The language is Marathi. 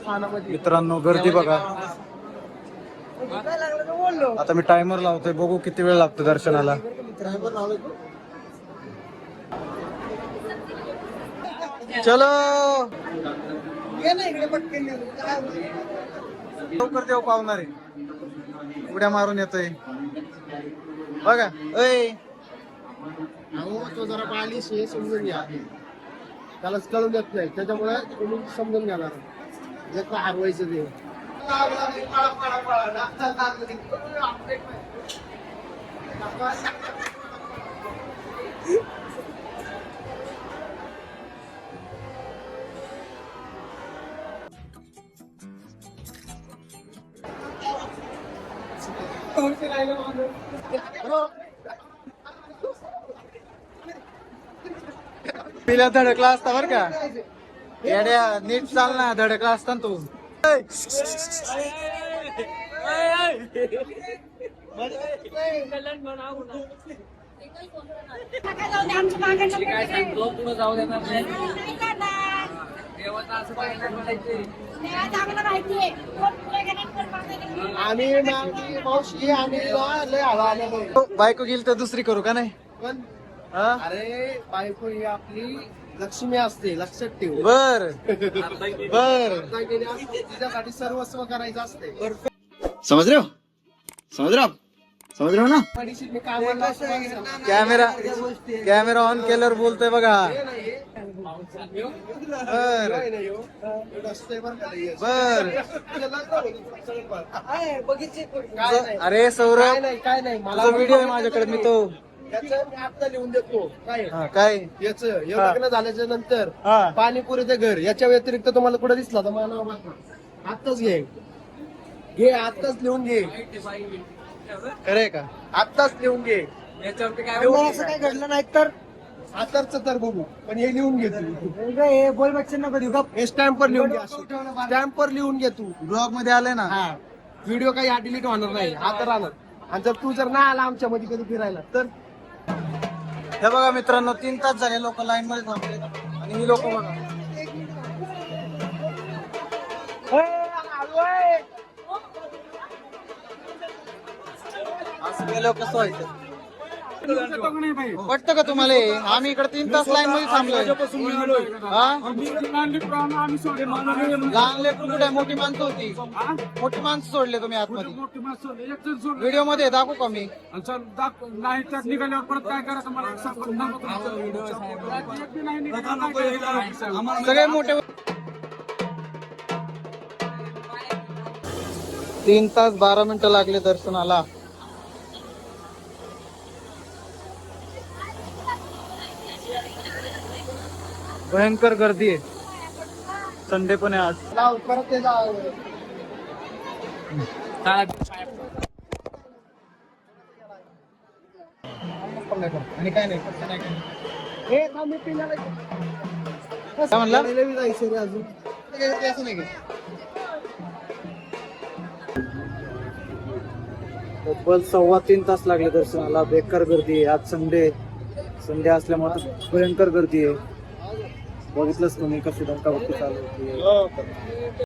मित्रांनो गर्दी बघा. आता मी टायमर लावतोय, बघू किती वेळ लागतो दर्शनाला. चलो लवकर देव पावणार आहे, उड्या मारून येतोय बघा. ऐ तो जरा बालिश हे समजून घ्या, त्याला कळून देत नाही, त्याच्यामुळे तुम्ही समजून घेणार जे का हरवायचं ते. पिल्या धडकला असता बर का, येड्या नीट चाल ना, धडकला असता ना तू. आम्ही मावशी आम्ही लय हवा आलेलो. बायको गेली तर दुसरी करू का नाही? पण हा? अरे बायको ही आपली लक्ष्मी असते, लक्षात ठेव. बर बर तिच्यासाठी सर्वस्व करायचं असते. समझ रहे हो, समझ रहे हो आप, समझ रहे हो ना. मी कामाला कॅमेरा ऑन केल्यावर बोलतोय बघा. बर बर. अरे सौरभ, काय नाही मला तुझा व्हिडिओ आहे माझ्याकडे, मी तो याचं मी आता लिहून देतो. काय हा, काय याच लग्न झाल्याच्या नंतर हा पाणीपुरीचं घर, याच्या व्यतिरिक्त तुम्हाला कुठे दिसला तर मला नाव मागवा. आत्ताच घे आत्ताच लिहून घे, खरंय का? आत्ताच लिहून घे. असं काय घडलं नाही तर आताच तर बघू, पण हे लिहून घे तू. बोल बच्चन नको देऊ का? हे स्टॅम्पवर लिहून घे, स्टॅम्पवर लिहून घे तू. ब्लॉग मध्ये आले ना. हा व्हिडिओ काही डिलीट होणार नाही, आता राहणार. आणि जर तू जर नाही आला आमच्या मध्ये कधी फिरायला तर हे बघा मित्रांनो, 3 तास झाले लोक लाईन मध्ये थांबले, आणि ही लोक बघा. असं गेलं कसं व्हायचं? वाटतं का तुम्हाला हे? आम्ही इकडे 3 तास लाईन मध्ये थांबलोय. हा? लहान लेकरू कुठे? मोठी माणसं होती, मोठी माणसं सोडले तुम्ही आतमध्ये. व्हिडिओ मध्ये दाखवू का मी? नाही त्यात निघाल्यावर परत काय करायचं मला सगळे मोठे. 3 तास 12 मिनिटं लागले दर्शनाला. भयंकर गर्दी आहे, संडे पण आहे आज. लाव परत ते जाऊ. आणि काय नाही हे आम्ही पिण्याला काय म्हणला? जायचं रे अजून. असं नाही तब्बल 3.25 तास लागले दर्शनाला. बेकार गर्दी आहे आज, संडे असल्यामुळे भयंकर गर्दी आहे. बघितलंच तुम्ही कशी धक्काबक्की चालू होती.